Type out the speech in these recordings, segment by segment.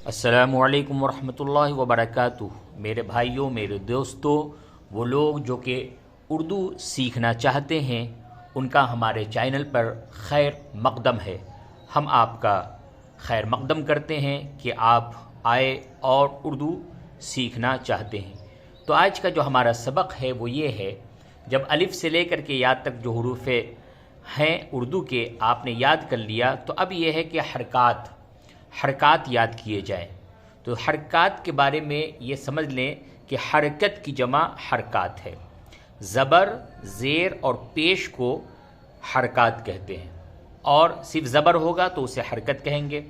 السلام علیکم ورحمۃ اللہ وبرکاتہ۔ میرے بھائیوں، میرے دوستوں، وہ لوگ جو کہ اردو سیکھنا چاہتے ہیں ان کا ہمارے چینل پر خیر مقدم ہے۔ ہم آپ کا خیر مقدم کرتے ہیں کہ آپ آئے اور اردو سیکھنا چاہتے ہیں۔ تو آج کا جو ہمارا سبق ہے وہ یہ ہے، جب الف سے لے کر کے یا تک جو حروف ہیں اردو کے آپ نے یاد کر لیا، تو اب یہ ہے کہ حرکات یاد کیے جائیں۔ تو حرکات کے بارے میں یہ سمجھ لیں کہ حرکت کی جمع حرکات ہے۔ زبر، زیر اور پیش کو حرکات کہتے ہیں، اور صرف زبر ہوگا تو اسے حرکت کہیں گے،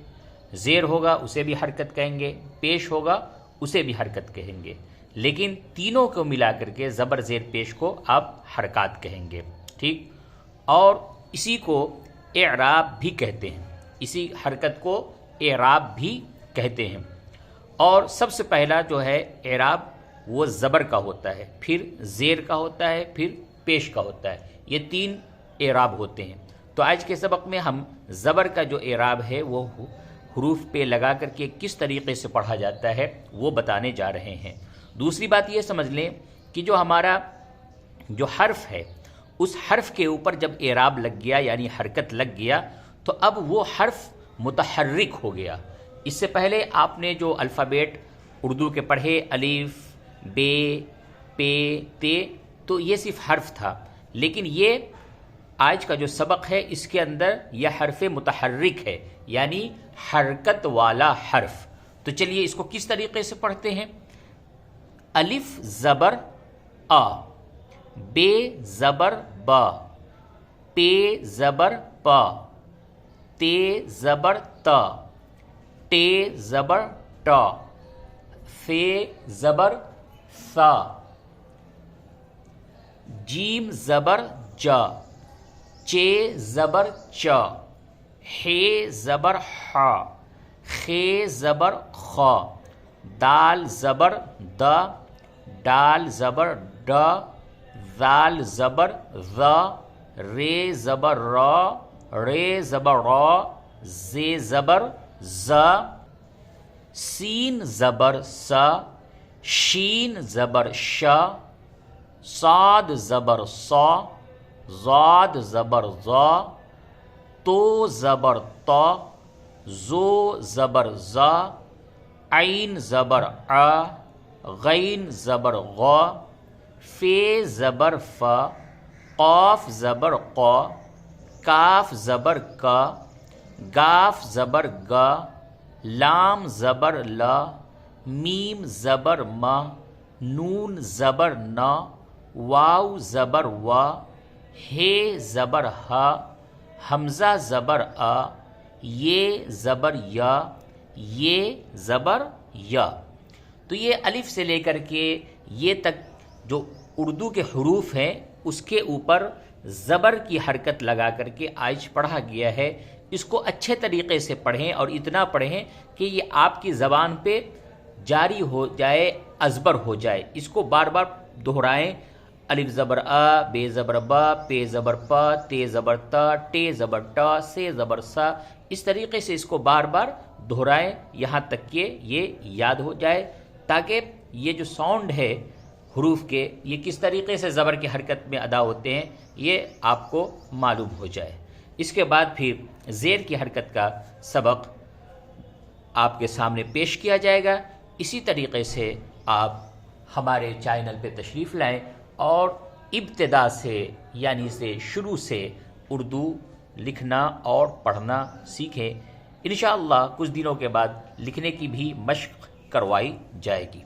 زیر ہوگا اسے بھی حرکت کہیں گے، پیش ہوگا اسے بھی حرکت کہیں گے، لیکن تینوں کو ملا کر کے زبر، زیر، پیش کو آپ حرکات کہیں گے، ٹھیک؟ اور اسی کو اعراب بھی کہتے ہیں، اسی حرکت کو اعراب بھی کہتے ہیں۔ اور سب سے پہلا جو ہے اعراب وہ زبر کا ہوتا ہے، پھر زیر کا ہوتا ہے، پھر پیش کا ہوتا ہے۔ یہ تین اعراب ہوتے ہیں۔ تو آج کے سبق میں ہم زبر کا جو اعراب ہے وہ حروف پہ لگا کر کے کس طریقے سے پڑھا جاتا ہے وہ بتانے جا رہے ہیں۔ دوسری بات یہ سمجھ لیں کہ جو ہمارا جو حرف ہے اس حرف کے اوپر جب اعراب لگ گیا یعنی حرکت لگ گیا تو اب وہ حرف متحرک ہو گیا۔ اس سے پہلے آپ نے جو الفابیٹ اردو کے پڑھے، الف، بے، پے، تے، تو یہ صرف حرف تھا، لیکن یہ آج کا جو سبق ہے اس کے اندر یہ حرف متحرک ہے، یعنی حرکت والا حرف۔ تو چلیے اس کو کس طریقے سے پڑھتے ہیں۔ الف زبر آ، بے زبر با، پے زبر پا، تے زبر تا، ٹے زبر ٹا، فے زبر فا، جیم زبر جا، چے زبر چا، ہے زبر ہا، خے زبر خا، دال زبر دا، ڈال زبر ڈا، ذال زبر ذا، رے زبر را، رے زبر را، زے زبر زا، سین زبر سا، شین زبر شا، صاد زبر صا، ضاد زبر ضا، تو زبر تا، زو زبر زا، عین زبر آ، غین زبر غا، فے زبر فا، قاف زبر قا، کاف زبر کا، گاف زبر گا، لام زبر لا، میم زبر ما، نون زبر نا، واو زبر وا، ہے زبر ہا، حمزہ زبر آ، یہ زبر یا، یہ زبر یا۔ تو یہ الف سے لے کر کے یہ تک جو اردو کے حروف ہیں اس کے اوپر زبر کی حرکت لگا کر کے آج پڑھا گیا ہے۔ اس کو اچھے طریقے سے پڑھیں اور اتنا پڑھیں کہ یہ آپ کی زبان پہ جاری ہو جائے، ازبر ہو جائے۔ اس کو بار بار دہرائیں۔ الف زبر آ، بے زبر با، پے زبر پا، تے زبر تا، ٹے زبر ٹا، سے زبر سا، اس طریقے سے اس کو بار بار دہرائیں یہاں تک کہ یہ یاد ہو جائے، تاکہ یہ جو ساؤنڈ ہے حروف کے یہ کس طریقے سے زبر کی حرکت میں ادا ہوتے ہیں یہ آپ کو معلوم ہو جائے۔ اس کے بعد پھر زیر کی حرکت کا سبق آپ کے سامنے پیش کیا جائے گا۔ اسی طریقے سے آپ ہمارے چینل پہ تشریف لائیں اور ابتدا سے یعنی سے شروع سے اردو لکھنا اور پڑھنا سیکھیں۔ انشاءاللہ کچھ دنوں کے بعد لکھنے کی بھی مشق کروائی جائے گی۔